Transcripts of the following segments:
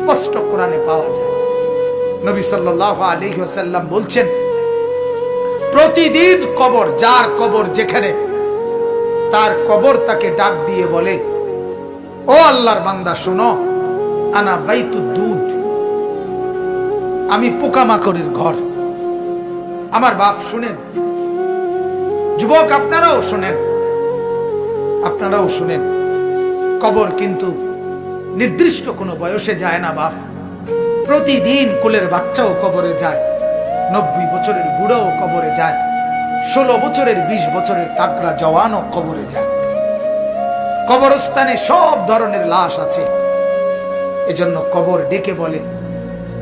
স্পষ্ট কোরআনে পাওয়া যায়। নবী সাল্লাল্লাহু আলাইহি ওয়াসাল্লাম বলছেন, প্রতিদিন কবর, যার কবর যেখানে, তার কবর তাকে ডাক দিয়ে বলে, ও আল্লাহর বান্দা শোনো, আনা বাইতুদ দুদ, আমি পোকামাকড়ের ঘর। আমার বাপ শুনেন, যুবক আপনারাও শুনেন, আপনারাও শুনেন, কবর কিন্তু নির্দিষ্ট কোনো বয়সে যায় না বাপ। প্রতিদিন কোলের বাচ্চাও কবরে যায়, 90 বছরের বুড়াও কবরে যায়, 16 বছরের 20 বছরের তাগড়া জওয়ানও কবরে যায়। কবরস্থানে সব ধরনের লাশ আছে। এজন্য কবর ডেকে বলে,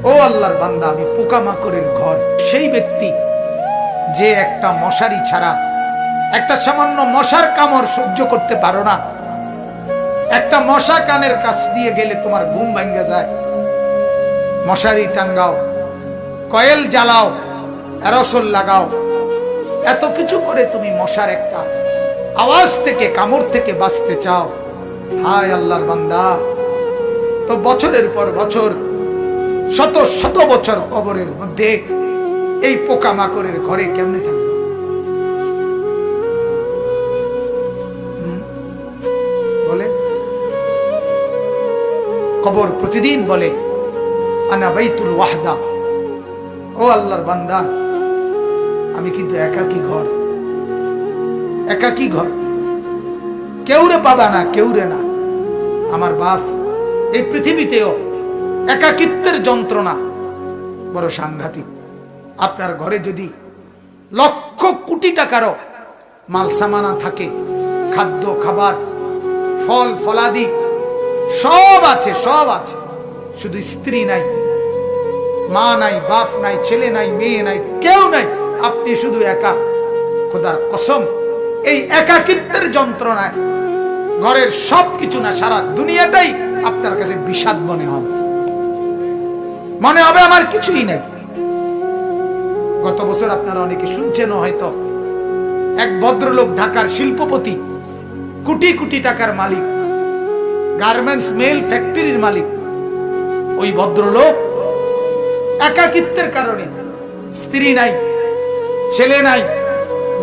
ও আল্লাহর বান্দা, আমি পোকামাকড়ের ঘর। সেই ব্যক্তি যে একটা মশারি ছাড়া, একটা সামান্য মশার কামড় সহ্য করতে পারো না, একটা মশা কানের কাছ দিয়ে গেলে তোমার ঘুম ভেঙে যায়, মশারি টাঙ্গাও, কয়েল জ্বালাও, অ্যারোসল লাগাও, এত কিছু করে তুমি মশার একটা আওয়াজ থেকে, কামড় থেকে বাঁচতে চাও। হায় আল্লাহর বান্দা, তো বছরের পর বছর, শত শত বছর কবরের মধ্যে এই পোকামাকড়ের ঘরে কেমনে থাকবে? বলে কবর প্রতিদিন বলে, আনা বাইতুল ওয়াহদা, ও আল্লাহর বান্দা, আমি কিন্তু একাকী ঘর, একাকী ঘর, কেউরে পাবা না, কেউরে না। আমার বাপ, এই পৃথিবীতেও একাকিত্বের যন্ত্রণা বড় সাংঘাতিক। আপনার ঘরে যদি লক্ষ কোটি টাকারও মাল সামানা থাকে, খাদ্য খাবার, ফল ফলাদি সব আছে, সব আছে, শুধু স্ত্রী নাই, মা নাই, বাপ নাই, ছেলে নাই, মেয়ে নাই, কেউ নাই, আপনি শুধু একা, খোদার কসম এই একাকিত্বের যন্ত্রণায় ঘরের সব কিছু না, সারা দুনিয়াটাই আপনার কাছে বিষাদ মনে হবে, মনে হবে আমার কিছুই নাই। গত বছর আপনারা অনেকে শুনছেন হয়তো, এক ভদ্রলোক, ঢাকার শিল্পপতি, কোটি কোটি টাকার মালিক, গার্মেন্টস মেল ফ্যাক্টরির মালিক, ওই ভদ্রলোক একাকিত্বের কারণে, স্ত্রী নাই, ছেলে নাই,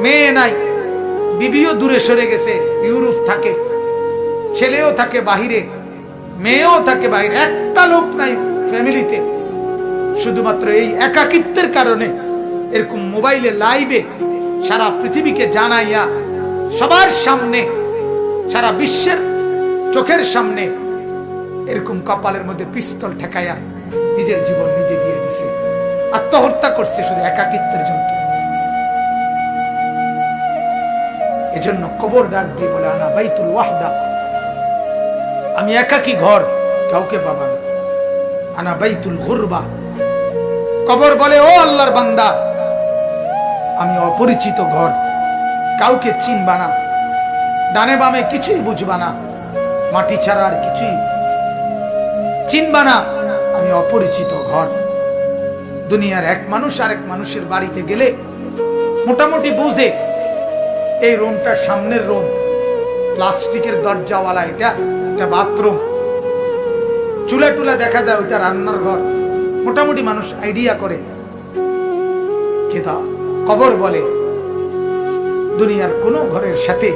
মেয়ে নাই, বিবিও দূরে সরে গেছে, ইউরোপ থাকে, ছেলেও থাকে বাহিরে, মেয়েও থাকে বাহিরে, একটা লোক নাই ফ্যামিলিতে। শুধুমাত্র এই একাকিত্বের কারণে এরকম মোবাইলে লাইভে সারা পৃথিবীকে জানাইয়া, সবার সামনে, সারা বিশ্বের চোখের সামনে এরকম কপালের মধ্যে পিস্তল ঠেকাইয়া নিজের জীবন নিজে দিয়ে দিছে, আত্মহত্যা করছে শুধু একাকিত্বের যন্ত্র। এজন্য কবর ডাক দিয়ে বলে, আনা বাইতুল ওয়াহদা, আমি একাকী ঘর, কাউকে পাবা না। আনা বাইতুল গুরবা, কবর বলে, ও আল্লাহর বান্দা, আমি অপরিচিত ঘর, কাউকে চিনবা না, ডানে বামে কিছুই বুঝবা না, মাটি ছাড়া আর কিছুই চিনবা না, আমি অপরিচিত ঘর। দুনিয়ার এক মানুষ আরেক মানুষের বাড়িতে গেলে মোটামুটি বুঝে, এই রুমটার সামনের রুম, প্লাস্টিকের দরজাওয়ালা, এটা একটা বাথরুম, চুলা টুলা দেখা যায়, ওইটা রান্নার ঘর, মোটামুটি মানুষ আইডিয়া করে। কিন্তু কবর বলে, দুনিয়ার কোনো ঘরের সাথে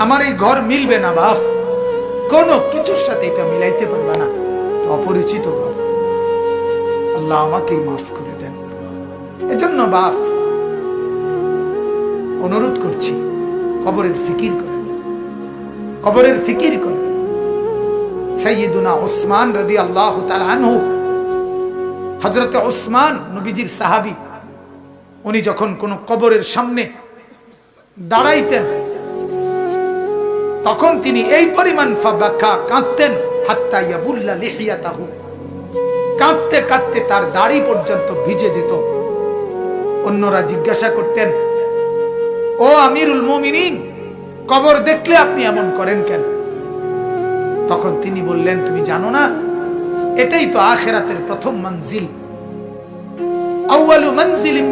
আমার এই ঘর মিলবে না বাপ, কোনো কিছুর সাথে এটা মিলাইতে পারবে না, অপরিচিত ঘর। আল্লাহ আমাকেই মাফ করে দেন। এজন্য বাপ, অনুরোধ করছি, কবরের ফিকির করেন, কবরের ফিকির করেন। সাইয়্যিদুনা উসমান রাদিয়াল্লাহু তাআলা আনহু, হযরতে উসমান নবীজির সাহাবী, উনি যখন কোন কবরের সামনে দাঁড়াইতেন, তখন তিনি এই পরিমাণ ফাবাকা, কাঁদতেন, হাত্তা ইয়াবুল্লা লিহিয়াতাহু, কাঁদতে কাঁদতে তার দাড়ি পর্যন্ত ভিজে যেত। অন্যরা জিজ্ঞাসা করতেন, ও আমিরুল মুমিনিন, কবর দেখলে আপনি এমন করেন কেন? তখন তিনি বললেন, তুমি জানো না, এটাই তো আখিরাতের প্রথম মঞ্জিল, আউয়ালু মনজিলিন